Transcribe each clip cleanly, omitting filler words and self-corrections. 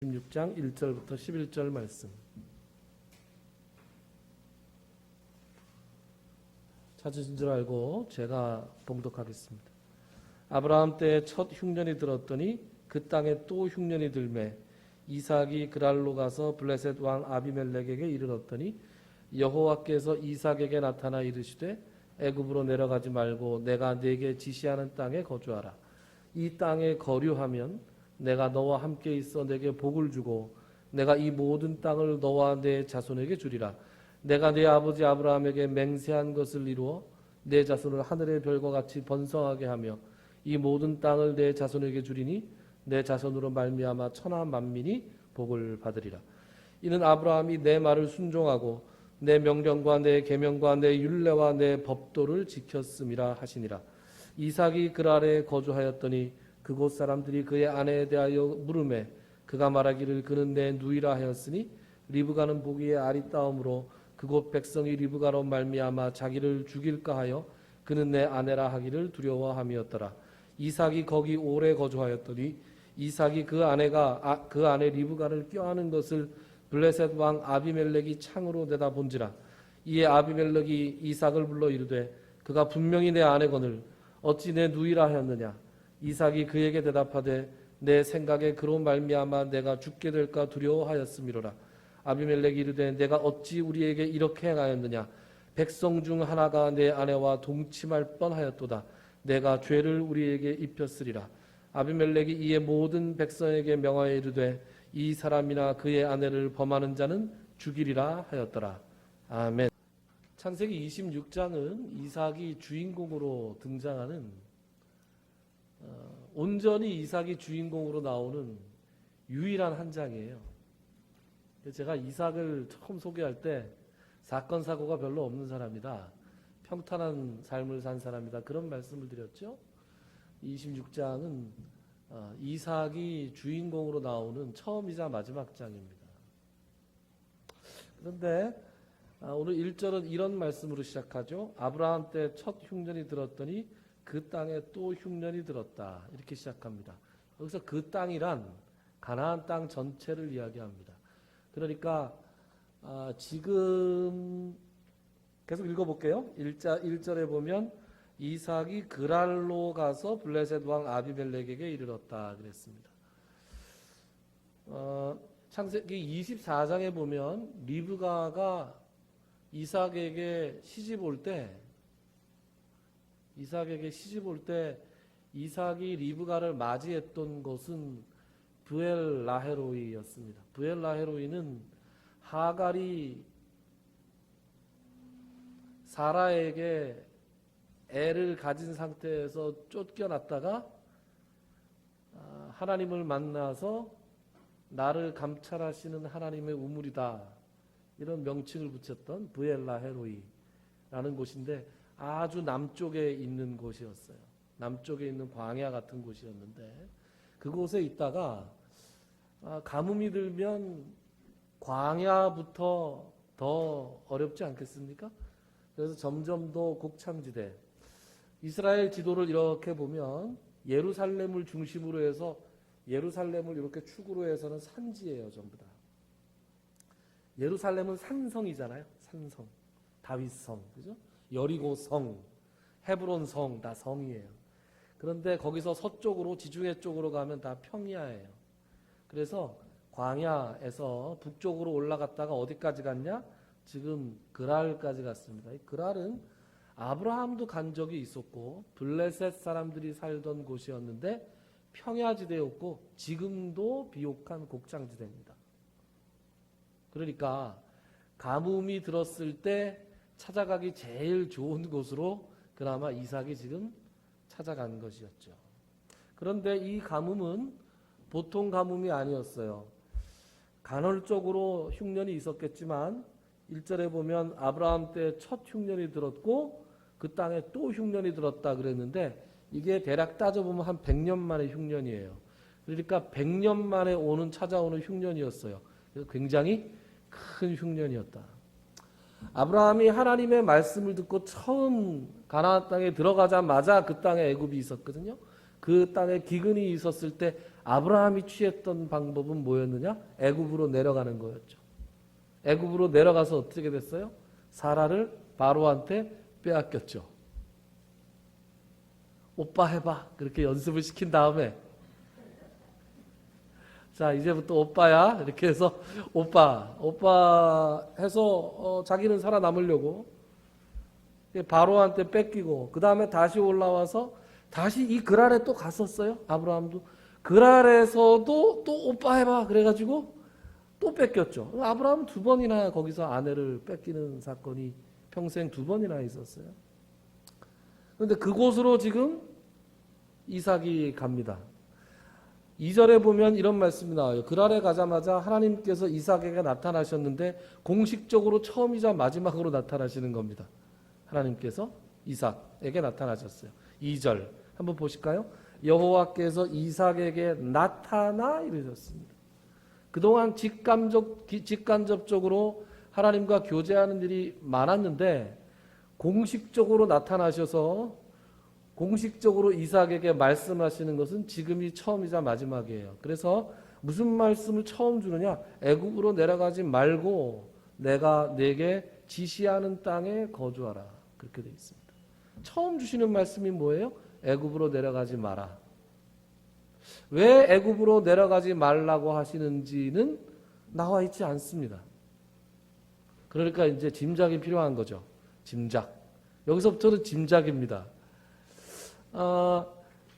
16장 1절부터 11절 말씀. 찾으신 줄 알고 제가 봉독하겠습니다. 아브라함 때에 첫 흉년이 들었더니 그 땅에 또 흉년이 들매 이삭이 그랄로 가서 블레셋 왕 아비멜렉에게 이르렀더니 여호와께서 이삭에게 나타나 이르시되 애굽으로 내려가지 말고 내가 네게 지시하는 땅에 거주하라. 이 땅에 거류하면 내가 너와 함께 있어 내게 복을 주고 내가 이 모든 땅을 너와 내 자손에게 주리라. 내가 네 아버지 아브라함에게 맹세한 것을 이루어 내 자손을 하늘의 별과 같이 번성하게 하며 이 모든 땅을 내 자손에게 주리니 내 자손으로 말미암아 천하 만민이 복을 받으리라. 이는 아브라함이 내 말을 순종하고 내 명령과 내 계명과 내 율례와 내 법도를 지켰음이라 하시니라. 이삭이 그랄에 거주하였더니 그곳 사람들이 그의 아내에 대하여 물으매 그가 말하기를 그는 내 누이라 하였으니 리브가는 보기에 아리따움으로 그곳 백성이 리브가로 말미암아 자기를 죽일까 하여 그는 내 아내라 하기를 두려워함이었더라. 이삭이 거기 오래 거주하였더니 이삭이 그 아내 리브가를 껴안은 것을 블레셋 왕 아비멜렉이 창으로 내다본지라. 이에 아비멜렉이 이삭을 불러 이르되 그가 분명히 내 아내거늘 어찌 내 누이라 하였느냐. 이삭이 그에게 대답하되 내 생각에 그로 말미암아 내가 죽게 될까 두려워하였음이로라. 아비멜렉이 이르되 내가 어찌 우리에게 이렇게 행하였느냐. 백성 중 하나가 내 아내와 동침할 뻔하였도다. 내가 죄를 우리에게 입혔으리라. 아비멜렉이 이에 모든 백성에게 명하여 이르되 이 사람이나 그의 아내를 범하는 자는 죽이리라 하였더라. 아멘. 창세기 26장은 이삭이 주인공으로 등장하는 온전히 이삭이 주인공으로 나오는 유일한 한 장이에요. 제가 이삭을 처음 소개할 때 사건 사고가 별로 없는 사람이다. 평탄한 삶을 산 사람이다. 그런 말씀을 드렸죠. 26장은 이삭이 주인공으로 나오는 처음이자 마지막 장입니다. 그런데 오늘 1절은 이런 말씀으로 시작하죠. 아브라함 때 첫 흉년이 들었더니 그 땅에 또 흉년이 들었다. 이렇게 시작합니다. 여기서 그 땅이란 가나안 땅 전체를 이야기합니다. 그러니까 지금 계속 읽어볼게요. 1절에 보면 이삭이 그랄로 가서 블레셋 왕 아비멜렉에게 이르렀다 그랬습니다. 창세기 24장에 보면 리브가가 이삭에게 시집 올 때 이삭이 리브가를 맞이했던 곳은 브엘라헤로이였습니다. 브엘라헤로이는 하갈이 사라에게 애를 가진 상태에서 쫓겨났다가 하나님을 만나서 나를 감찰하시는 하나님의 우물이다. 이런 명칭을 붙였던 브엘라헤로이라는 곳인데 아주 남쪽에 있는 곳이었어요. 남쪽에 있는 광야 같은 곳이었는데 그곳에 있다가 가뭄이 들면 광야부터 더 어렵지 않겠습니까? 그래서 점점 더 곡창지대. 이스라엘 지도를 이렇게 보면 예루살렘을 중심으로 해서 예루살렘을 이렇게 축으로 해서는 산지예요. 전부 다. 예루살렘은 산성이잖아요. 산성. 다윗성. 그죠? 여리고성, 헤브론성 다 성이에요. 그런데 거기서 서쪽으로 지중해 쪽으로 가면 다 평야예요. 그래서 광야에서 북쪽으로 올라갔다가 어디까지 갔냐? 지금 그랄까지 갔습니다. 이 그랄은 아브라함도 간 적이 있었고 블레셋 사람들이 살던 곳이었는데 평야지대였고 지금도 비옥한 곡창지대입니다. 그러니까 가뭄이 들었을 때 찾아가기 제일 좋은 곳으로 그나마 이삭이 지금 찾아간 것이었죠. 그런데 이 가뭄은 보통 가뭄이 아니었어요. 간헐적으로 흉년이 있었겠지만 1절에 보면 아브라함 때 첫 흉년이 들었고 그 땅에 또 흉년이 들었다 그랬는데 이게 대략 따져보면 한 100년 만의 흉년이에요. 그러니까 100년 만에 찾아오는 흉년이었어요. 그래서 굉장히 큰 흉년이었다. 아브라함이 하나님의 말씀을 듣고 처음 가나안 땅에 들어가자마자 그 땅에 애굽이 있었거든요. 그 땅에 기근이 있었을 때 아브라함이 취했던 방법은 뭐였느냐? 애굽으로 내려가는 거였죠. 애굽으로 내려가서 어떻게 됐어요? 사라를 바로한테 빼앗겼죠. 오빠 해봐. 그렇게 연습을 시킨 다음에 자 이제부터 오빠야 이렇게 해서 오빠 해서 자기는 살아남으려고 바로한테 뺏기고 그 다음에 다시 올라와서 다시 이 그랄에 또 갔었어요. 아브라함도 그랄에서도 또 오빠 해봐 그래가지고 또 뺏겼죠. 아브라함은 2번이나 거기서 아내를 뺏기는 사건이 평생 2번이나 있었어요. 그런데 그곳으로 지금 이삭이 갑니다. 2절에 보면 이런 말씀이 나와요. 그랄에 가자마자 하나님께서 이삭에게 나타나셨는데 공식적으로 처음이자 마지막으로 나타나시는 겁니다. 하나님께서 이삭에게 나타나셨어요. 2절 한번 보실까요? 여호와께서 이삭에게 나타나 이러셨습니다. 그동안 직간접적으로 하나님과 교제하는 일이 많았는데 공식적으로 나타나셔서 공식적으로 이삭에게 말씀하시는 것은 지금이 처음이자 마지막이에요. 그래서 무슨 말씀을 처음 주느냐? 애굽으로 내려가지 말고 내가 네게 지시하는 땅에 거주하라. 그렇게 되어 있습니다. 처음 주시는 말씀이 뭐예요? 애굽으로 내려가지 마라. 왜 애굽으로 내려가지 말라고 하시는지는 나와 있지 않습니다. 그러니까 이제 짐작이 필요한 거죠. 짐작. 여기서부터는 짐작입니다.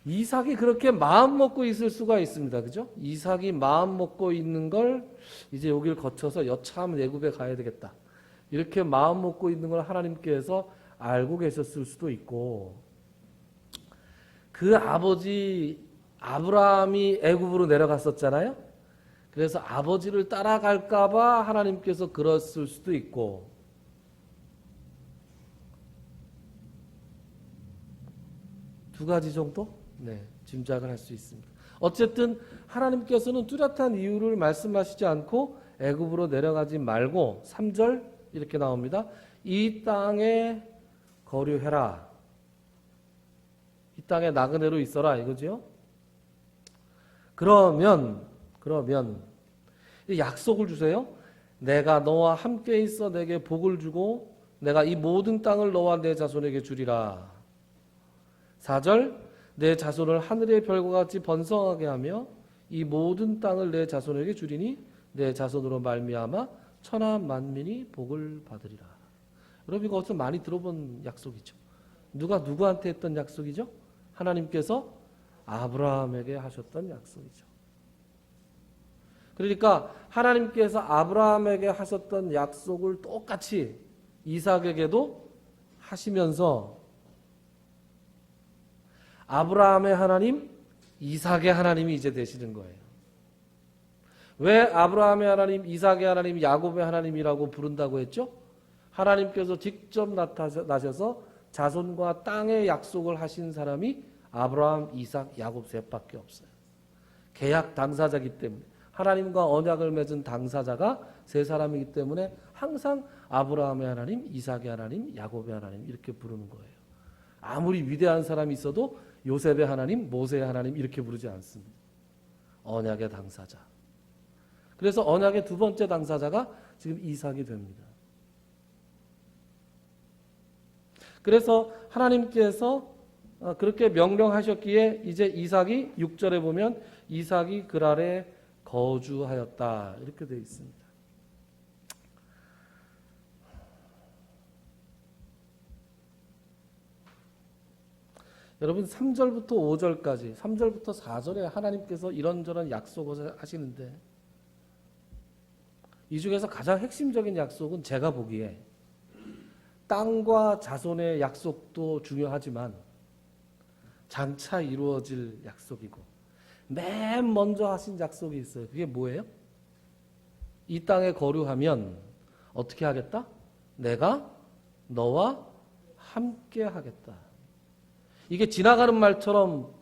이삭이 그렇게 마음 먹고 있을 수가 있습니다. 그죠? 이삭이 마음 먹고 있는 걸 이제 여기를 거쳐서 여차하면 애굽에 가야 되겠다. 이렇게 마음 먹고 있는 걸 하나님께서 알고 계셨을 수도 있고 그 아버지 아브라함이 애굽으로 내려갔었잖아요. 그래서 아버지를 따라갈까 봐 하나님께서 그랬을 수도 있고 두 가지 정도? 네, 짐작을 할 수 있습니다. 어쨌든 하나님께서는 뚜렷한 이유를 말씀하시지 않고 애굽으로 내려가지 말고 3절 이렇게 나옵니다. 이 땅에 거류해라. 이 땅에 나그네로 있어라 이거죠. 그러면 약속을 주세요. 내가 너와 함께 있어 내게 복을 주고 내가 이 모든 땅을 너와 내 자손에게 주리라. 4절 내 자손을 하늘의 별과 같이 번성하게 하며 이 모든 땅을 내 자손에게 주리니 내 자손으로 말미암아 천하 만민이 복을 받으리라. 여러분 이거 어디서 많이 들어본 약속이죠. 누가 누구한테 했던 약속이죠? 하나님께서 아브라함에게 하셨던 약속이죠. 그러니까 하나님께서 아브라함에게 하셨던 약속을 똑같이 이삭에게도 하시면서 아브라함의 하나님, 이삭의 하나님이 이제 되시는 거예요. 왜 아브라함의 하나님, 이삭의 하나님, 야곱의 하나님이라고 부른다고 했죠? 하나님께서 직접 나타나셔서 자손과 땅의 약속을 하신 사람이 아브라함, 이삭, 야곱 셋밖에 없어요. 계약 당사자이기 때문에 하나님과 언약을 맺은 당사자가 세 사람이기 때문에 항상 아브라함의 하나님, 이삭의 하나님, 야곱의 하나님 이렇게 부르는 거예요. 아무리 위대한 사람이 있어도 요셉의 하나님, 모세의 하나님 이렇게 부르지 않습니다. 언약의 당사자. 그래서 언약의 두 번째 당사자가 지금 이삭이 됩니다. 그래서 하나님께서 그렇게 명령하셨기에 이제 이삭이 6절에 보면 이삭이 그랄에 거주하였다 이렇게 되어 있습니다. 여러분 3절부터 5절까지 3절부터 4절에 하나님께서 이런저런 약속을 하시는데 이 중에서 가장 핵심적인 약속은 제가 보기에 땅과 자손의 약속도 중요하지만 장차 이루어질 약속이고 맨 먼저 하신 약속이 있어요. 그게 뭐예요? 이 땅에 거류하면 어떻게 하겠다? 내가 너와 함께 하겠다. 이게 지나가는 말처럼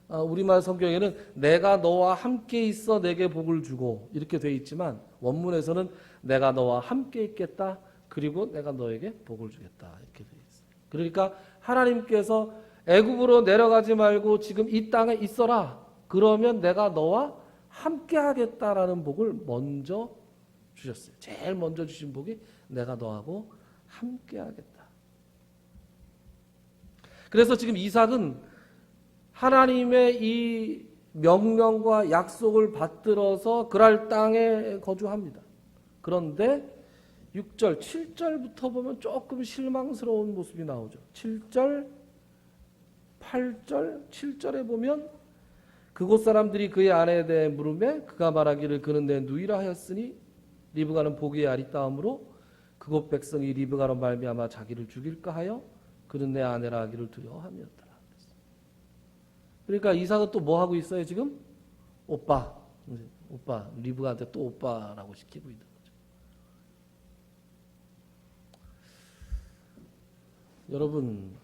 우리말 성경에는 내가 너와 함께 있어 내게 복을 주고 이렇게 되어 있지만 원문에서는 내가 너와 함께 있겠다. 그리고 내가 너에게 복을 주겠다. 이렇게 되어 있어요. 그러니까 하나님께서 애굽으로 내려가지 말고 지금 이 땅에 있어라. 그러면 내가 너와 함께 하겠다라는 복을 먼저 주셨어요. 제일 먼저 주신 복이 내가 너하고 함께 하겠다. 그래서 지금 이삭은 하나님의 이 명령과 약속을 받들어서 그랄 땅에 거주합니다. 그런데 6절, 7절부터 보면 조금 실망스러운 모습이 나오죠. 7절, 8절, 7절에 보면 그곳 사람들이 그의 아내에 대해 물으매 그가 말하기를 그는 내 누이라 하였으니 리브가는 보기에 아리따움으로 그곳 백성이 리브가로 말미암아 자기를 죽일까 하여 그는 내 아내라 하기를 두려워함이었더라. 그러니까 이삭은 또 뭐 하고 있어요 지금? 오빠 리브가한테 또 오빠라고 시키고 있는 거죠. 여러분,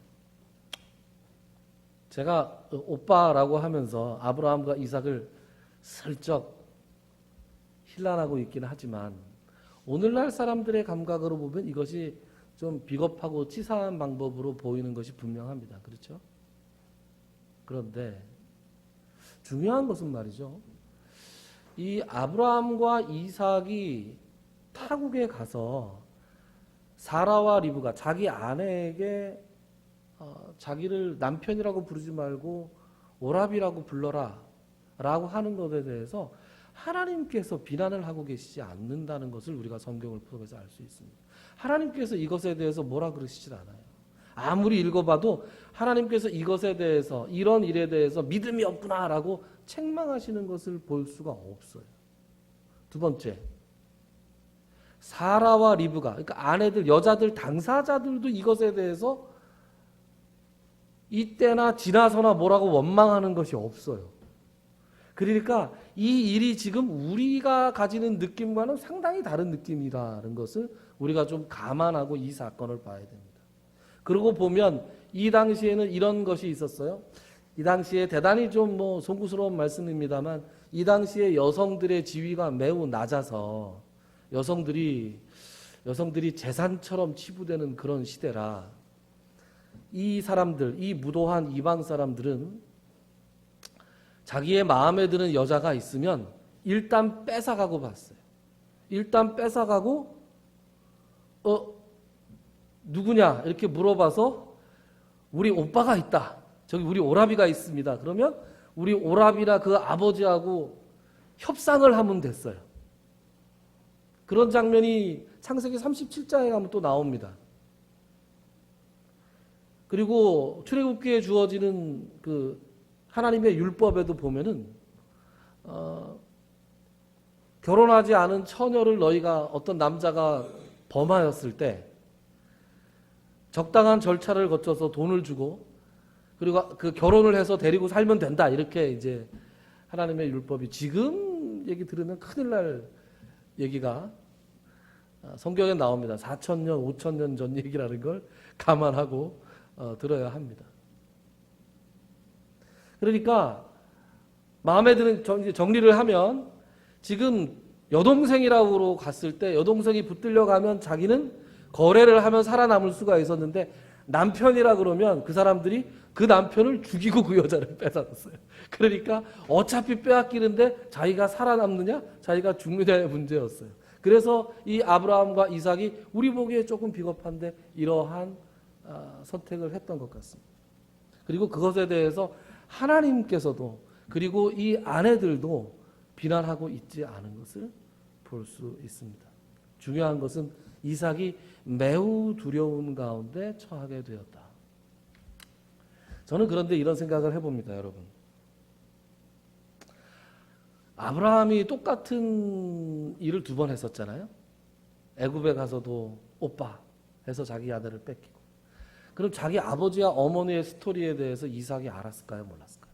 제가 오빠라고 하면서 아브라함과 이삭을 슬쩍 힐난하고 있기는 하지만 오늘날 사람들의 감각으로 보면 이것이 좀 비겁하고 치사한 방법으로 보이는 것이 분명합니다. 그렇죠? 그런데 중요한 것은 말이죠. 이 아브라함과 이삭이 타국에 가서 사라와 리브가 자기 아내에게 자기를 남편이라고 부르지 말고 오라비라고 불러라 라고 하는 것에 대해서 하나님께서 비난을 하고 계시지 않는다는 것을 우리가 성경을 통해서 알 수 있습니다. 하나님께서 이것에 대해서 뭐라 그러시질 않아요. 아무리 읽어봐도 하나님께서 이것에 대해서 이런 일에 대해서 믿음이 없구나라고 책망하시는 것을 볼 수가 없어요. 두 번째, 사라와 리브가, 그러니까 아내들, 여자들, 당사자들도 이것에 대해서 이때나 지나서나 뭐라고 원망하는 것이 없어요. 그러니까 이 일이 지금 우리가 가지는 느낌과는 상당히 다른 느낌이라는 것을 우리가 좀 감안하고 이 사건을 봐야 됩니다. 그러고 보면 이 당시에는 이런 것이 있었어요. 이 당시에 대단히 좀 송구스러운 말씀입니다만 이 당시에 여성들의 지위가 매우 낮아서 여성들이 재산처럼 치부되는 그런 시대라 이 사람들, 이 무도한 이방 사람들은 자기의 마음에 드는 여자가 있으면 일단 뺏어가고 봤어요. 일단 뺏어가고 누구냐 이렇게 물어봐서 우리 오빠가 있다. 저기 우리 오라비가 있습니다. 그러면 우리 오라비나 그 아버지하고 협상을 하면 됐어요. 그런 장면이 창세기 37장에 가면 또 나옵니다. 그리고 출애굽기에 주어지는 그 하나님의 율법에도 보면은 결혼하지 않은 처녀를 너희가 어떤 남자가 범하였을 때 적당한 절차를 거쳐서 돈을 주고 그리고 그 결혼을 해서 데리고 살면 된다. 이렇게 이제 하나님의 율법이 지금 얘기 들으면 큰일 날 얘기가 성경에 나옵니다. 4,000년, 5,000년 전 얘기라는 걸 감안하고 들어야 합니다. 그러니까 마음에 드는 정리를 하면 지금 여동생이라고 갔을 때 여동생이 붙들려 가면 자기는 거래를 하면 살아남을 수가 있었는데 남편이라 그러면 그 사람들이 그 남편을 죽이고 그 여자를 뺏어갔어요. 그러니까 어차피 빼앗기는데 자기가 살아남느냐 자기가 죽느냐의 문제였어요. 그래서 이 아브라함과 이삭이 우리 보기에 조금 비겁한데 이러한 선택을 했던 것 같습니다. 그리고 그것에 대해서 하나님께서도 그리고 이 아내들도 비난하고 있지 않은 것을 볼 수 있습니다. 중요한 것은 이삭이 매우 두려운 가운데 처하게 되었다. 저는 그런데 이런 생각을 해봅니다, 여러분. 아브라함이 똑같은 일을 2번 했었잖아요. 애굽에 가서도 오빠 해서 자기 아들을 뺏기고. 그럼 자기 아버지와 어머니의 스토리에 대해서 이삭이 알았을까요? 몰랐을까요?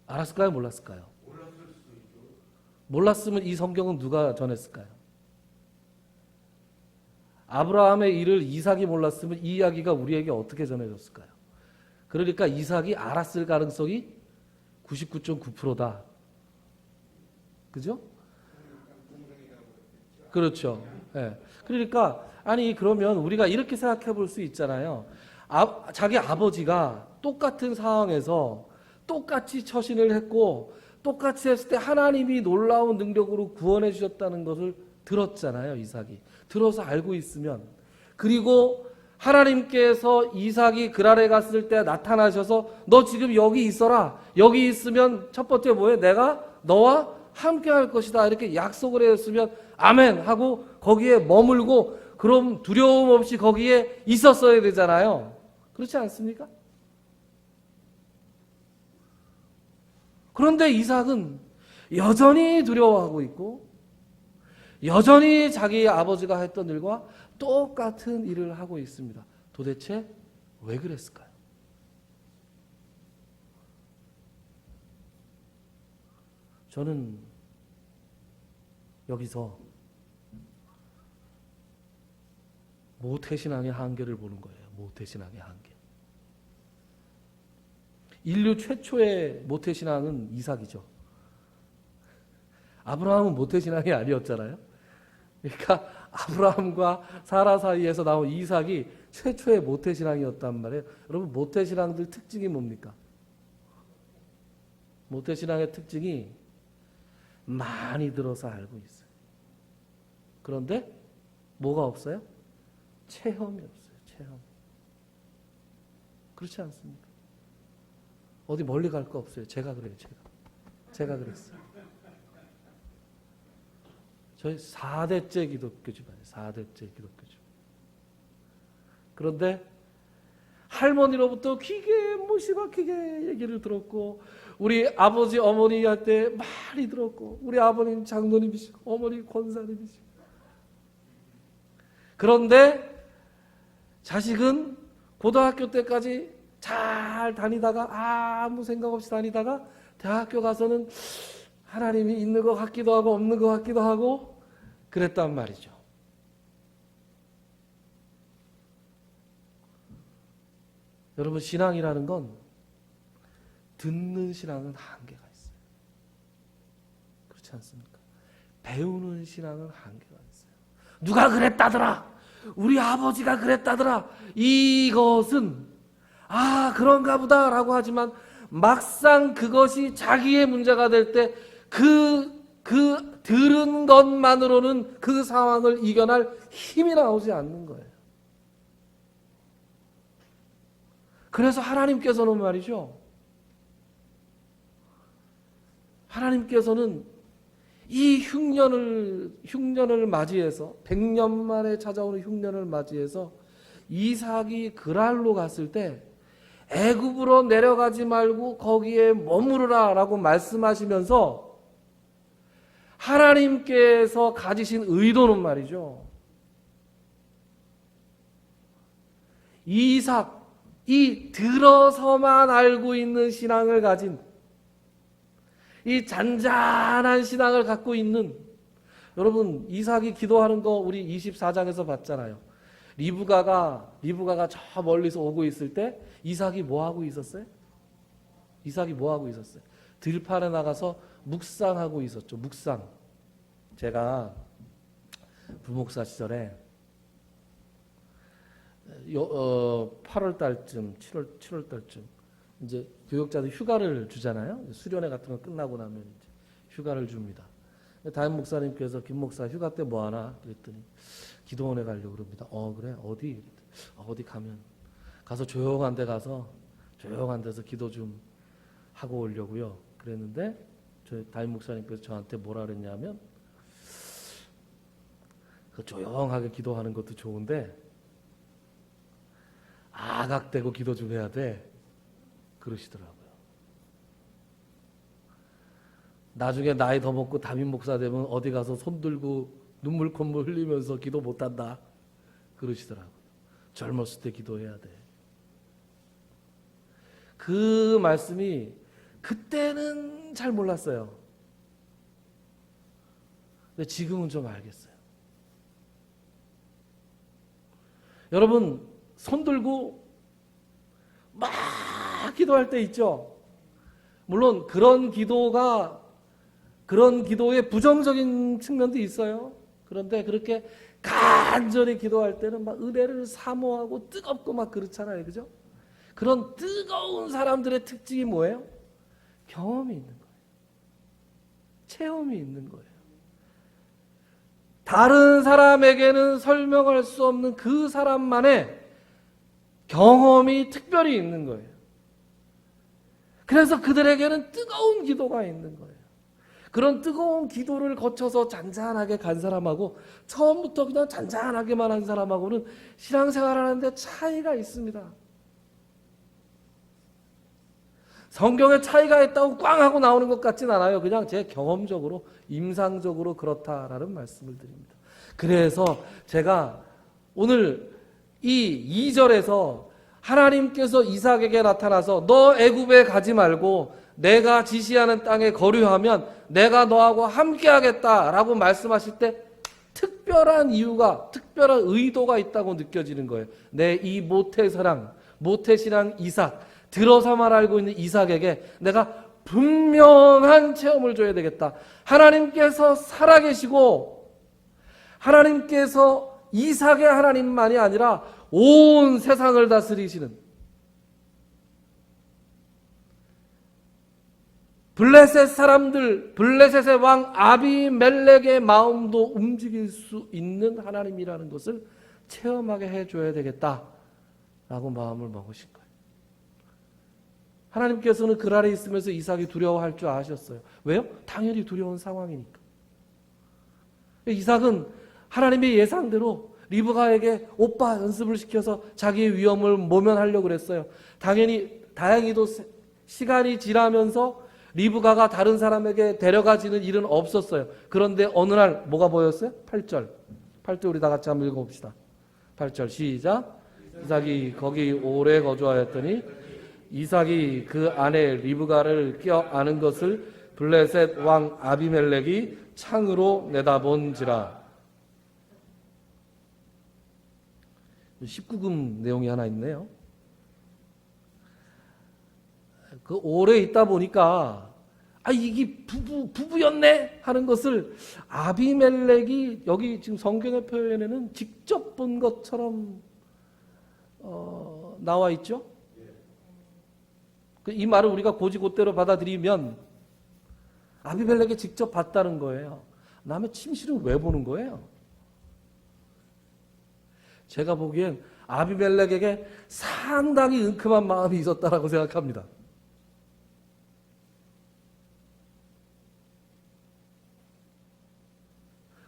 알았을까요? 몰랐을까요? 몰랐으면 이 성경은 누가 전했을까요? 아브라함의 일을 이삭이 몰랐으면 이 이야기가 우리에게 어떻게 전해졌을까요? 그러니까 이삭이 알았을 가능성이 99.9%다. 그죠? 그렇죠. 예. 그러니까 아니 그러면 우리가 이렇게 생각해 볼 수 있잖아요. 자기 아버지가 똑같은 상황에서 똑같이 처신을 했고 똑같이 했을 때 하나님이 놀라운 능력으로 구원해 주셨다는 것을 들었잖아요. 이삭이. 들어서 알고 있으면 그리고 하나님께서 이삭이 그랄에 갔을 때 나타나셔서 너 지금 여기 있어라. 여기 있으면 첫 번째 뭐예요? 내가 너와 함께 할 것이다. 이렇게 약속을 했으면 아멘 하고 거기에 머물고 그럼 두려움 없이 거기에 있었어야 되잖아요. 그렇지 않습니까? 그런데 이삭은 여전히 두려워하고 있고 여전히 자기 아버지가 했던 일과 똑같은 일을 하고 있습니다. 도대체 왜 그랬을까요? 저는 여기서 모태신앙의 한계를 보는 거예요. 모태신앙의 한계. 인류 최초의 모태신앙은 이삭이죠. 아브라함은 모태신앙이 아니었잖아요. 그러니까 아브라함과 사라 사이에서 나온 이삭이 최초의 모태신앙이었단 말이에요. 여러분 모태신앙들 특징이 뭡니까? 모태신앙의 특징이 많이 들어서 알고 있어요. 그런데 뭐가 없어요? 체험이 없어요. 체험. 그렇지 않습니까? 어디 멀리 갈 거 없어요. 제가 그래요. 제가 그랬어요. 저희 4대째 기독교 집안이에요. 4대째 기독교 집안. 그런데 할머니로부터 귀게 못이 박히게 얘기를 들었고 우리 아버지 어머니 할 때 많이 들었고 우리 아버님 장로님이시고 어머니 권사님이시고 그런데 자식은 고등학교 때까지 잘 다니다가 아무 생각 없이 다니다가 대학교 가서는 하나님이 있는 것 같기도 하고 없는 것 같기도 하고 그랬단 말이죠. 여러분 신앙이라는 건 듣는 신앙은 한계가 있어요. 그렇지 않습니까? 배우는 신앙은 한계가 있어요. 누가 그랬다더라. 우리 아버지가 그랬다더라. 이것은 그런가 보다 라고 하지만 막상 그것이 자기의 문제가 될 때 그 들은 것만으로는 그 상황을 이겨낼 힘이 나오지 않는 거예요. 그래서 하나님께서는 말이죠. 하나님께서는 이 흉년을 맞이해서 100년 만에 찾아오는 흉년을 맞이해서 이삭이 그랄로 갔을 때 애굽으로 내려가지 말고 거기에 머무르라 라고 말씀하시면서 하나님께서 가지신 의도는 말이죠. 이삭, 이 들어서만 알고 있는 신앙을 가진 이 잔잔한 신앙을 갖고 있는 여러분 이삭이 기도하는 거 우리 24장에서 봤잖아요. 리브가가 저 멀리서 오고 있을 때 이삭이 뭐 하고 있었어요? 이삭이 뭐 하고 있었어요? 들판에 나가서 묵상하고 있었죠. 묵상. 제가 부목사 시절에 8월 달쯤 7월 달쯤 이제 교역자들 휴가를 주잖아요. 수련회 같은 거 끝나고 나면 이제 휴가를 줍니다. 담임 목사님께서 김 목사 휴가 때 뭐 하나 그랬더니 기도원에 가려고 그럽니다. 그래 어디? 어디 가서 조용한 데 가서 조용한 데서 기도 좀 하고 오려고요. 그랬는데 저희 담임 목사님께서 저한테 뭐라 그랬냐면 그 조용하게 기도하는 것도 좋은데 아각대고 기도 좀 해야 돼. 그러시더라고요. 나중에 나이 더 먹고 담임 목사 되면 어디 가서 손 들고 눈물 콧물 흘리면서 기도 못한다. 그러시더라고요. 젊었을 때 기도해야 돼. 그 말씀이 그때는 잘 몰랐어요. 근데 지금은 좀 알겠어요. 여러분 손 들고 막 기도할 때 있죠. 물론 그런 기도의 부정적인 측면도 있어요. 그런데 그렇게 간절히 기도할 때는 막 은혜를 사모하고 뜨겁고 막 그렇잖아요. 그죠? 그런 뜨거운 사람들의 특징이 뭐예요? 경험이 있는 거예요. 체험이 있는 거예요. 다른 사람에게는 설명할 수 없는 그 사람만의 경험이 특별히 있는 거예요. 그래서 그들에게는 뜨거운 기도가 있는 거예요. 그런 뜨거운 기도를 거쳐서 잔잔하게 간 사람하고 처음부터 그냥 잔잔하게만 한 사람하고는 신앙생활 하는데 차이가 있습니다. 성경에 차이가 있다고 꽝 하고 나오는 것 같진 않아요. 그냥 제 경험적으로 임상적으로 그렇다라는 말씀을 드립니다. 그래서 제가 오늘 이 2절에서 하나님께서 이삭에게 나타나서 너 애굽에 가지 말고 내가 지시하는 땅에 거류하면 내가 너하고 함께 하겠다라고 말씀하실 때 특별한 이유가, 특별한 의도가 있다고 느껴지는 거예요. 내 이 모태신앙 이삭, 들어서만 알고 있는 이삭에게 내가 분명한 체험을 줘야 되겠다. 하나님께서 살아계시고 하나님께서 이삭의 하나님만이 아니라 온 세상을 다스리시는 블레셋 사람들, 블레셋의 왕 아비멜렉의 마음도 움직일 수 있는 하나님이라는 것을 체험하게 해줘야 되겠다라고 마음을 먹으신 거예요. 하나님께서는 그랄에 있으면서 이삭이 두려워할 줄 아셨어요. 왜요? 당연히 두려운 상황이니까. 이삭은 하나님의 예상대로 리브가에게 오빠 연습을 시켜서 자기의 위험을 모면하려고 그랬어요. 다행히도 시간이 지나면서 리브가가 다른 사람에게 데려가지는 일은 없었어요. 그런데 어느 날 뭐가 보였어요? 8절 우리 다 같이 한번 읽어봅시다. 8절 시작. 이삭이 거기 오래 거주하였더니 이삭이 그 아내 리브가를 껴안은 것을 블레셋 왕 아비멜렉이 창으로 내다본지라. 19금 내용이 하나 있네요. 그 오래 있다 보니까 이게 부부였네 하는 것을 아비멜렉이 여기 지금 성경의 표현에는 직접 본 것처럼 나와 있죠. 이 말을 우리가 고지고대로 받아들이면 아비멜렉이 직접 봤다는 거예요. 남의 침실은 왜 보는 거예요? 제가 보기엔 아비멜렉에게 상당히 은큼한 마음이 있었다라고 생각합니다.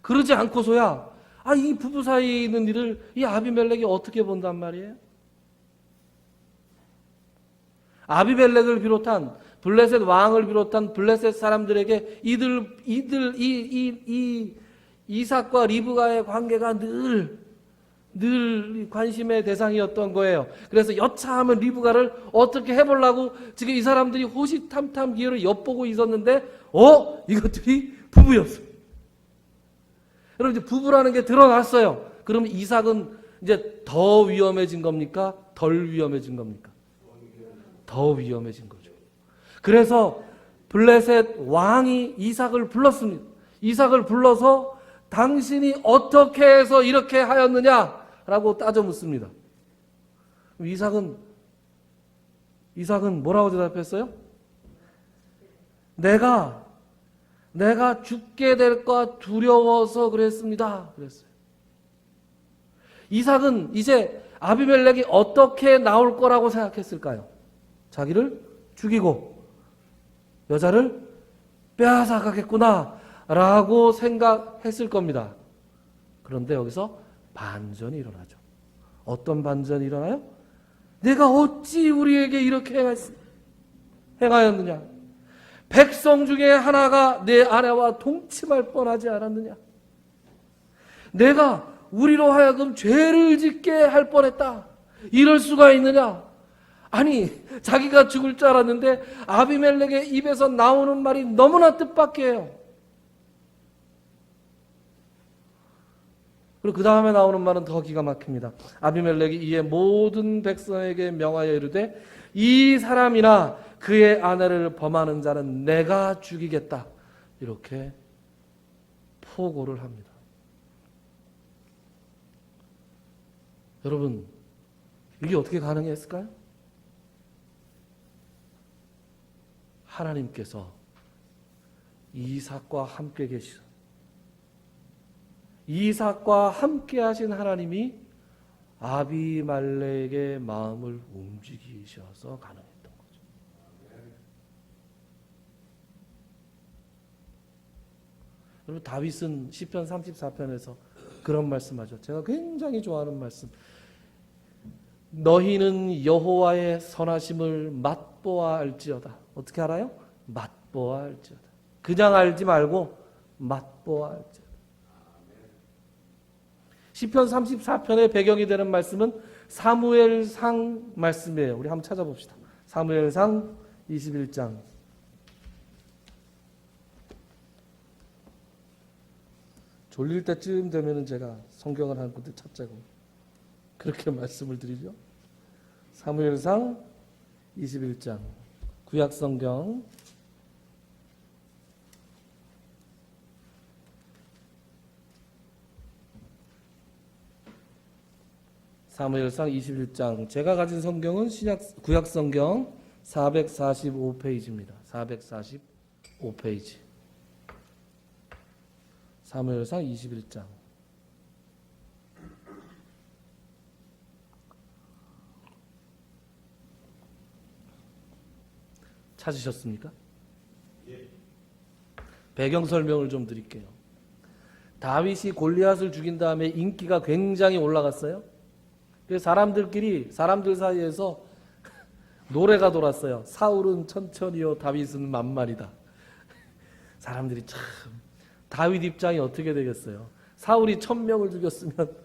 그러지 않고서야 이 부부 사이에 있는 일을 이 아비멜렉이 어떻게 본단 말이에요? 아비멜렉을 비롯한 블레셋 왕을 비롯한 블레셋 사람들에게 이삭과 리브가의 관계가 늘 관심의 대상이었던 거예요. 그래서 여차하면 리브가를 어떻게 해보려고 지금 이 사람들이 호시탐탐 기회를 엿보고 있었는데 이것들이 부부였어요. 여러분 이제 부부라는 게 드러났어요. 그러면 이삭은 이제 더 위험해진 겁니까? 덜 위험해진 겁니까? 더 위험해진 거죠. 그래서 블레셋 왕이 이삭을 불렀습니다. 이삭을 불러서 당신이 어떻게 해서 이렇게 하였느냐라고 따져 묻습니다. 이삭은 뭐라고 대답했어요? 내가 죽게 될까 두려워서 그랬습니다. 그랬어요. 이삭은 이제 아비멜렉이 어떻게 나올 거라고 생각했을까요? 자기를 죽이고 여자를 빼앗아가겠구나 라고 생각했을 겁니다. 그런데 여기서 반전이 일어나죠. 어떤 반전이 일어나요? 내가 어찌 우리에게 이렇게 행하였느냐? 백성 중에 하나가 내 아내와 동침할 뻔하지 않았느냐? 내가 우리로 하여금 죄를 짓게 할 뻔했다. 이럴 수가 있느냐? 아니, 자기가 죽을 줄 알았는데 아비멜렉의 입에서 나오는 말이 너무나 뜻밖이에요. 그리고 그 다음에 나오는 말은 더 기가 막힙니다. 아비멜렉이 이에 모든 백성에게 명하여 이르되 이 사람이나 그의 아내를 범하는 자는 내가 죽이겠다. 이렇게 포고를 합니다. 여러분, 이게 어떻게 가능했을까요? 하나님께서 이삭과 함께 계시죠. 이삭과 함께 하신 하나님이 아비말렉의 마음을 움직이셔서 가능했던 거죠. 여러분, 다윗은 시편 34편에서 그런 말씀하죠. 제가 굉장히 좋아하는 말씀. 너희는 여호와의 선하심을 맛보아 알지어다. 어떻게 알아요? 맛보아 알지어다. 그냥 알지 말고 맛보아 알지어다. 시편 34편의 배경이 되는 말씀은 사무엘상 말씀이에요. 우리 한번 찾아봅시다. 사무엘상 21장. 졸릴 때쯤 되면은 제가 성경을 한 군데 찾자고 그렇게 말씀을 드리죠. 사무엘상 21장 구약성경 사무엘상 21장. 제가 가진 성경은 구약성경 445페이지입니다. 445페이지. 사무엘상 21장. 찾으셨습니까? 예. 배경 설명을 좀 드릴게요. 다윗이 골리앗을 죽인 다음에 인기가 굉장히 올라갔어요. 그래서 사람들 사이에서 노래가 돌았어요. 사울은 천천히요, 다윗은 만만이다. 사람들이 참 다윗 입장이 어떻게 되겠어요? 사울이 1000명을 죽였으면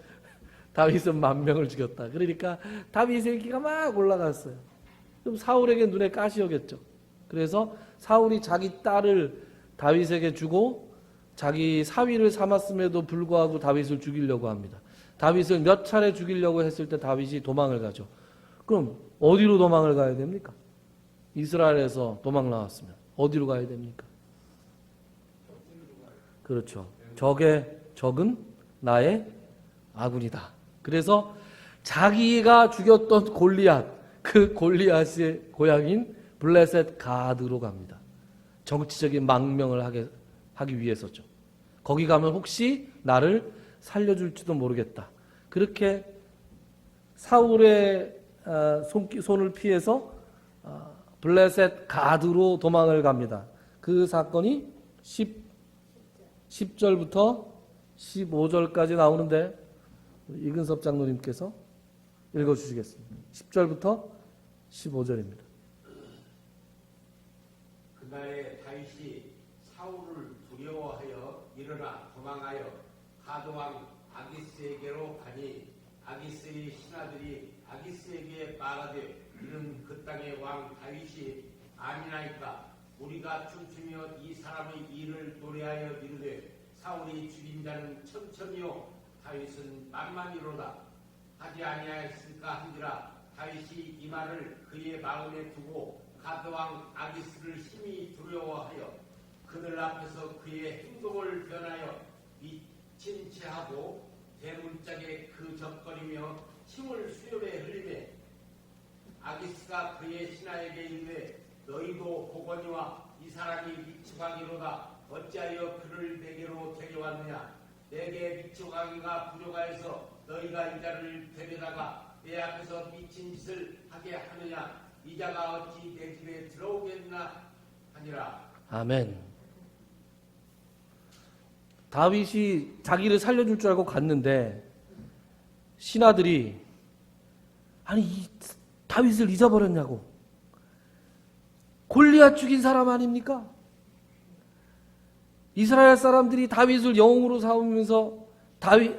다윗은 10,000명을 죽였다. 그러니까 다윗의 인기가 막 올라갔어요. 그럼 사울에게 눈에 가시 오겠죠. 그래서 사울이 자기 딸을 다윗에게 주고 자기 사위를 삼았음에도 불구하고 다윗을 죽이려고 합니다. 다윗을 몇 차례 죽이려고 했을 때 다윗이 도망을 가죠. 그럼 어디로 도망을 가야 됩니까? 이스라엘에서 도망 나왔으면 어디로 가야 됩니까? 그렇죠. 적은 나의 아군이다. 그래서 자기가 죽였던 골리앗, 그 골리앗의 고향인 블레셋 가드로 갑니다. 정치적인 망명을 하기 위해서죠. 거기 가면 혹시 나를 살려줄지도 모르겠다. 그렇게 사울의 손을 피해서 블레셋 가드로 도망을 갑니다. 그 사건이 10절부터 15절까지 나오는데 이근섭 장로님께서 읽어주시겠습니다. 10절부터 15절입니다. 그날에 다윗이 사울을 두려워하여 일어나 도망하여 가드왕 아기스에게로 가니 아기스의 신하들이 아기스에게 말하되 이는 그 땅의 왕 다윗이 아니나이까 우리가 춤추며 이 사람의 일을 노래하여 이르되 사울이 죽인 자는 천천히요 다윗은 만만이로다 하지 아니하였을까 한지라 다윗이 이 말을 그의 마음에 두고 가드왕 아기스를 심히 두려워하여 그들 앞에서 그의 행동을 변하여 미친 채 하고 대문짝에 그 적거리며 침을 수염에 흘리매 아기스가 그의 신하에게 이르되 너희도 보거니와 이 사람이 미치광이로다 어찌하여 그를 내게로 데려왔느냐 내게 미치광이가 부족하여서 너희가 이 자를 데려다가 내 앞에서 미친 짓을 하게 하느냐 이 자가 어찌 내 집에 들어오겠나 하니라. 아멘. 다윗이 자기를 살려줄 줄 알고 갔는데 신하들이 아니 다윗을 잊어버렸냐고. 골리앗 죽인 사람 아닙니까? 이스라엘 사람들이 다윗을 영웅으로 삼으면서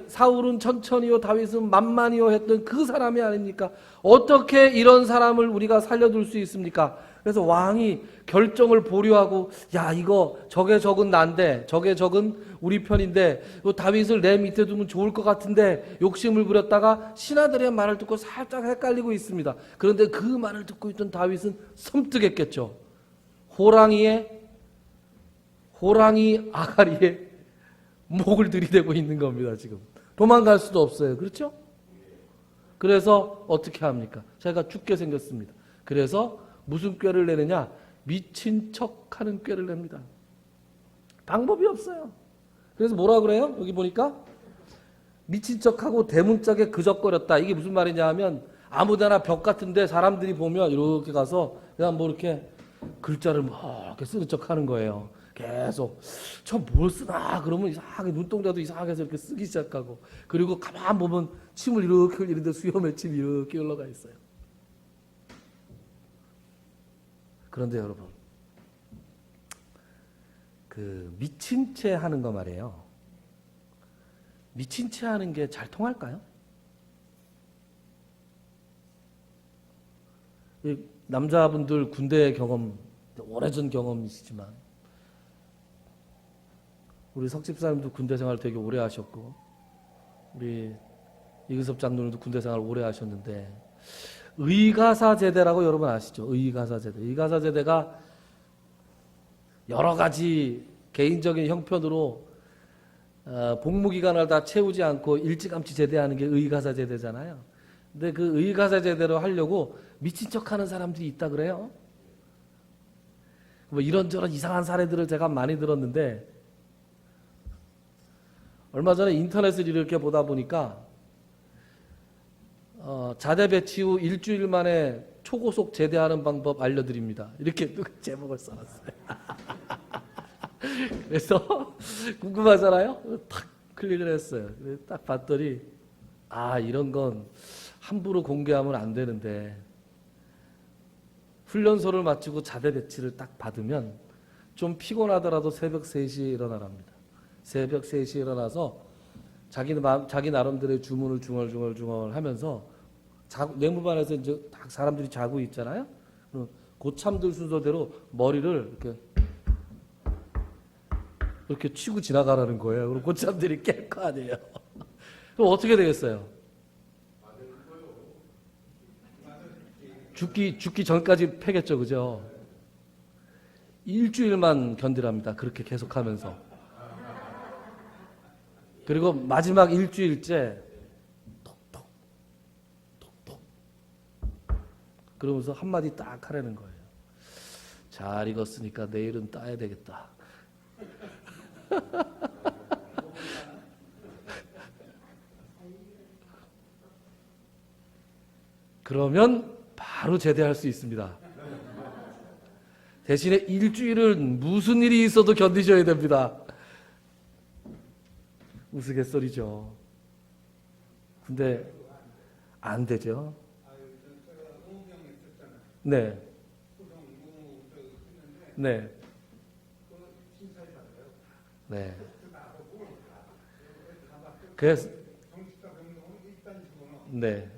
사울은 천천히요 다윗은 만만히요 했던 그 사람이 아닙니까? 어떻게 이런 사람을 우리가 살려둘 수 있습니까? 그래서 왕이 결정을 보류하고 야 이거 적의 적은 난데 적의 적은 우리 편인데 다윗을 내 밑에 두면 좋을 것 같은데 욕심을 부렸다가 신하들의 말을 듣고 살짝 헷갈리고 있습니다. 그런데 그 말을 듣고 있던 다윗은 섬뜩했겠죠. 호랑이 아가리에 목을 들이대고 있는 겁니다. 지금 도망갈 수도 없어요. 그렇죠? 그래서 어떻게 합니까? 제가 죽게 생겼습니다. 그래서 무슨 꾀를 내느냐? 미친 척하는 꾀를 냅니다. 방법이 없어요. 그래서 뭐라 그래요? 여기 보니까 미친 척하고 대문짝에 그적거렸다. 이게 무슨 말이냐 하면 아무데나 벽 같은데 사람들이 보면 이렇게 가서 그냥 뭐 이렇게 글자를 뭐 이렇게 쓰는 척하는 거예요. 계속 저 뭘 쓰나 그러면 이상하게 눈동자도 이상하게 해서 이렇게 쓰기 시작하고, 그리고 가만 보면 침을 이렇게 흘리는데 수염에 침이 이렇게 흘러가 있어요. 그런데 여러분, 그 미친 채 하는 거 말이에요. 미친 채 하는 게 잘 통할까요? 남자분들 군대 경험, 오래전 경험이시지만 우리 석집사님도 군대 생활 되게 오래 하셨고, 우리 이근섭 장로님도 군대 생활 오래 하셨는데, 의가사제대라고 여러분 아시죠? 의가사제대. 의가사제대가 여러 가지 개인적인 형편으로 복무기간을 다 채우지 않고 일찌감치 제대하는 게 의가사제대잖아요. 근데 그 의가사제대로 하려고 미친 척하는 사람들이 있다 그래요. 뭐 이런저런 이상한 사례들을 제가 많이 들었는데, 얼마 전에 인터넷을 이렇게 보다 보니까 자대 배치 후 일주일 만에 초고속 제대하는 방법 알려드립니다. 이렇게 제목을 써놨어요. 그래서 궁금하잖아요. 탁 클릭을 했어요. 딱 봤더니 이런 건 함부로 공개하면 안 되는데, 훈련소를 마치고 자대 배치를 딱 받으면 좀 피곤하더라도 새벽 3시에 일어나랍니다. 새벽 3시에 일어나서 자기 나름대로의 주문을 중얼중얼 하면서 내무반에서 이제 딱 사람들이 자고 있잖아요. 고참들 순서대로 머리를 이렇게 치고 지나가라는 거예요. 그럼 고참들이 깰 거 아니에요. 그럼 어떻게 되겠어요? 죽기 전까지 패겠죠, 그죠? 일주일만 견디랍니다. 그렇게 계속하면서. 그리고 마지막 일주일째 톡톡 그러면서 한마디 딱 하라는 거예요. 잘 익었으니까 내일은 따야 되겠다. 그러면 바로 제대할 수 있습니다. 대신에 일주일은 무슨 일이 있어도 견디셔야 됩니다. 우스갯소리죠. 근데 안 되죠. 네. 네. 네. 그래서 네.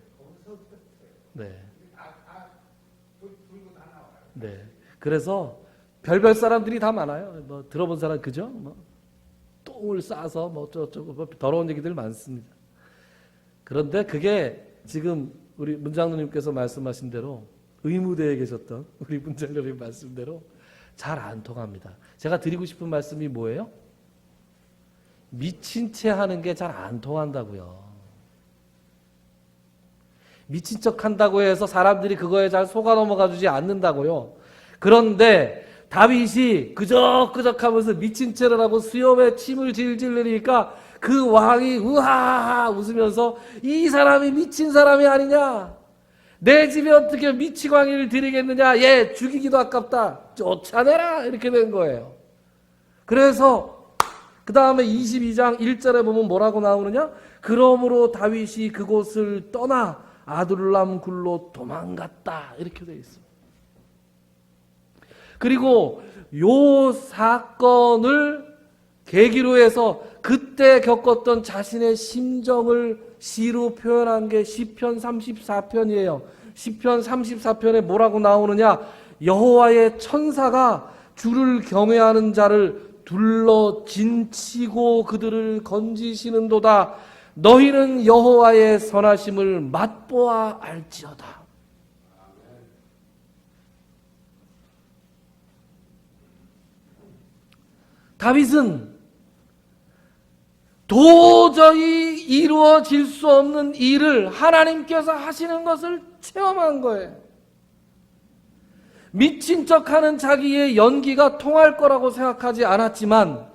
네. 네. 그래서 별별 사람들이 다 많아요. 뭐 들어본 사람 그죠? 뭐 똥을 싸서 뭐 어쩌고 뭐 더러운 얘기들 많습니다. 그런데 그게 지금 우리 문장로님께서 말씀하신 대로 의무대에 계셨던 우리 문장로님 말씀대로 잘 안 통합니다. 제가 드리고 싶은 말씀이 뭐예요? 미친 채 하는 게 잘 안 통한다고요. 미친 척 한다고 해서 사람들이 그거에 잘 속아 넘어가 주지 않는다고요. 그런데 다윗이 끄적끄적하면서 미친 채를 하고 수염에 침을 질질 흘리니까 그 왕이 우하하 웃으면서 이 사람이 미친 사람이 아니냐? 내 집에 어떻게 미치광이를 드리겠느냐? 얘 죽이기도 아깝다. 쫓아내라. 이렇게 된 거예요. 그래서 그 다음에 22장 1절에 보면 뭐라고 나오느냐? 그러므로 다윗이 그곳을 떠나 아둘람 굴로 도망갔다. 이렇게 되어 있습니다. 그리고 요 사건을 계기로 해서 그때 겪었던 자신의 심정을 시로 표현한 게 시편 34편이에요. 시편 34편에 뭐라고 나오느냐? 여호와의 천사가 주를 경외하는 자를 둘러 진치고 그들을 건지시는도다. 너희는 여호와의 선하심을 맛보아 알지어다. 다윗은 도저히 이루어질 수 없는 일을 하나님께서 하시는 것을 체험한 거예요. 미친 척하는 자기의 연기가 통할 거라고 생각하지 않았지만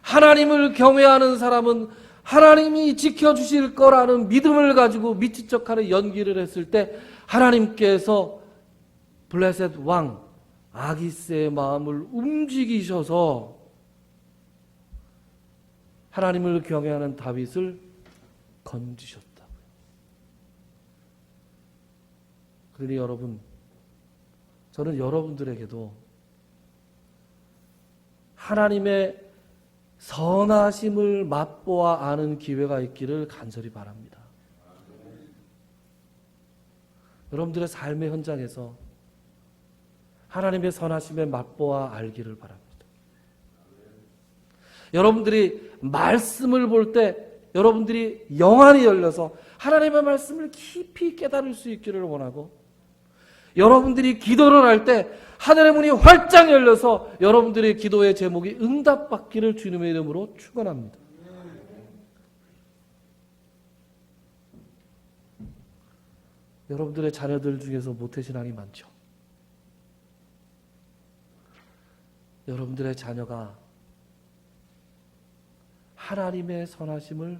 하나님을 경외하는 사람은 하나님이 지켜주실 거라는 믿음을 가지고 미친 척하는 연기를 했을 때 하나님께서 블레셋 왕 아기스의 마음을 움직이셔서 하나님을 경외하는 다윗을 건지셨다고요. 그러니 여러분, 저는 여러분들에게도 하나님의 선하심을 맛보아 아는 기회가 있기를 간절히 바랍니다. 여러분들의 삶의 현장에서 하나님의 선하심에 맛보아 알기를 바랍니다. 여러분들이 말씀을 볼 때 여러분들이 영안이 열려서 하나님의 말씀을 깊이 깨달을 수 있기를 원하고, 여러분들이 기도를 할 때 하늘의 문이 활짝 열려서 여러분들의 기도의 제목이 응답받기를 주님의 이름으로 축원합니다. 여러분들의 자녀들 중에서 모태신앙이 많죠. 여러분들의 자녀가 하나님의 선하심을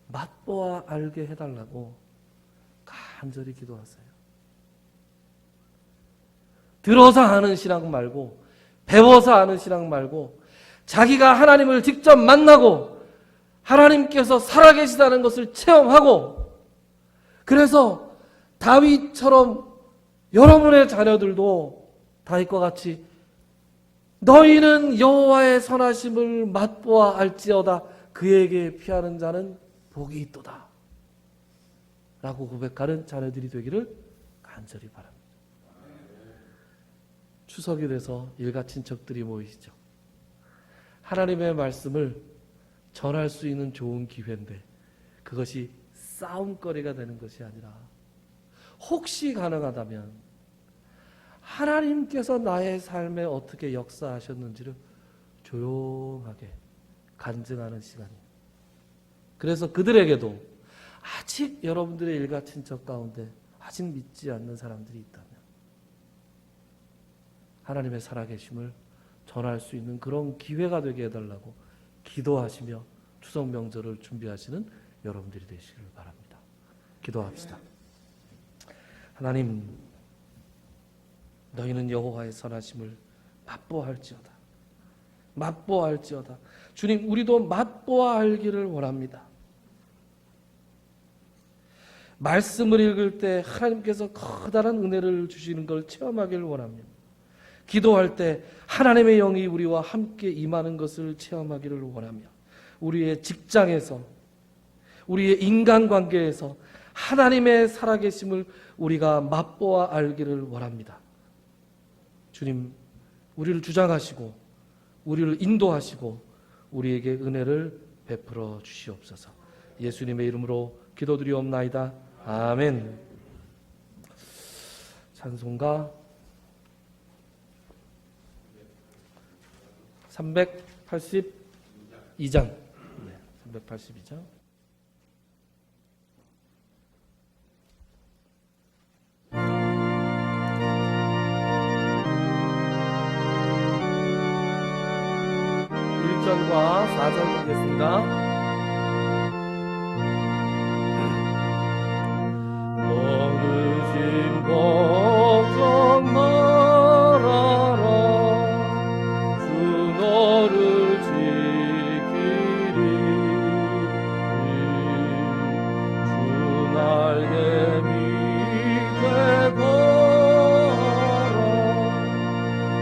맛보아 알게 해달라고 간절히 기도하세요. 들어서 아는 신앙 말고, 배워서 아는 신앙 말고, 자기가 하나님을 직접 만나고 하나님께서 살아계시다는 것을 체험하고, 그래서 다윗처럼 여러분의 자녀들도 다윗과 같이 너희는 여호와의 선하심을 맛보아 알지어다 그에게 피하는 자는 복이 있도다 라고 고백하는 자녀들이 되기를 간절히 바랍니다. 추석이 돼서 일가 친척들이 모이시죠. 하나님의 말씀을 전할 수 있는 좋은 기회인데 그것이 싸움거리가 되는 것이 아니라 혹시 가능하다면 하나님께서 나의 삶에 어떻게 역사하셨는지를 조용하게 간증하는 시간이에요. 그래서 그들에게도 아직 여러분들의 일가 친척 가운데 아직 믿지 않는 사람들이 있다면 하나님의 살아계심을 전할 수 있는 그런 기회가 되게 해달라고 기도하시며 추석 명절을 준비하시는 여러분들이 되시길 바랍니다. 기도합시다. 하나님, 너희는 여호와의 선하심을 맛보아할지어다. 맛보아할지어다. 주님, 우리도 맛보아 알기를 원합니다. 말씀을 읽을 때 하나님께서 커다란 은혜를 주시는 걸 체험하기를 원합니다. 기도할 때 하나님의 영이 우리와 함께 임하는 것을 체험하기를 원하며, 우리의 직장에서, 우리의 인간관계에서 하나님의 살아계심을 우리가 맛보아 알기를 원합니다. 주님, 우리를 주장하시고 우리를 인도하시고 우리에게 은혜를 베풀어 주시옵소서. 예수님의 이름으로 기도드리옵나이다. 아멘. 찬송가 382장. 382장. 과 4절 보겠습니다. 어르신 걱정 말아라. 주 너를 지키리. 주 날개 밑에 거하라.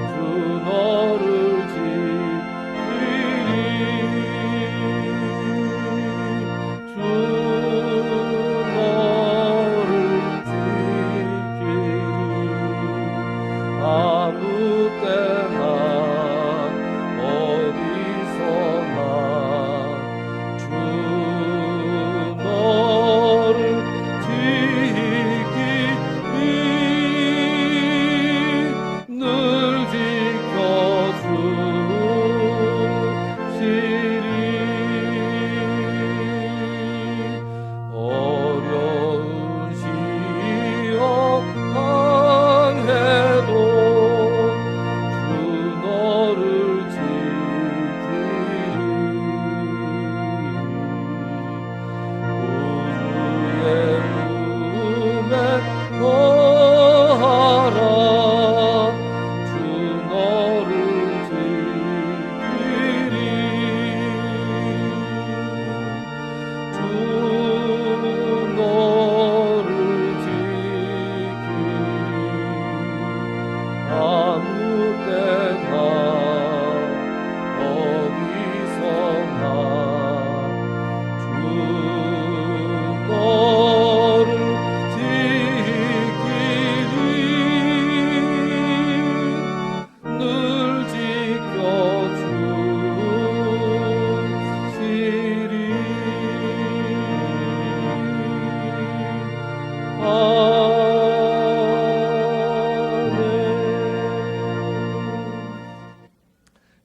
주 너를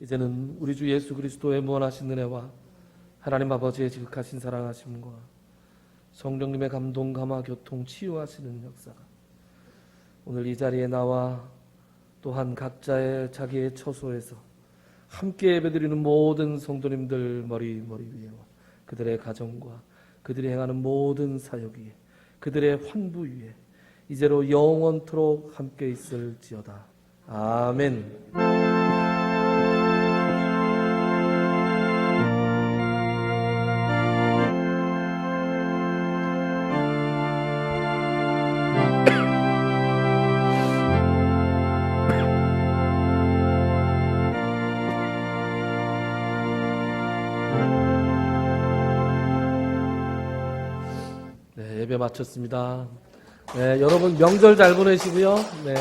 이제는 우리 주 예수 그리스도의 무한하신 은혜와 하나님 아버지의 지극하신 사랑하심과 성령님의 감동, 감화, 교통, 치유하시는 역사가 오늘 이 자리에 나와 또한 각자의 자기의 처소에서 함께 예배드리는 모든 성도님들 머리 위에와 그들의 가정과 그들이 행하는 모든 사역 위에 그들의 환부 위에 이제로 영원토록 함께 있을지어다. 아멘. 네, 예배 마쳤습니다. 네, 여러분 명절 잘 보내시고요. 네,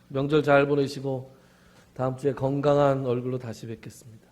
명절 잘 보내시고 다음 주에 건강한 얼굴로 다시 뵙겠습니다.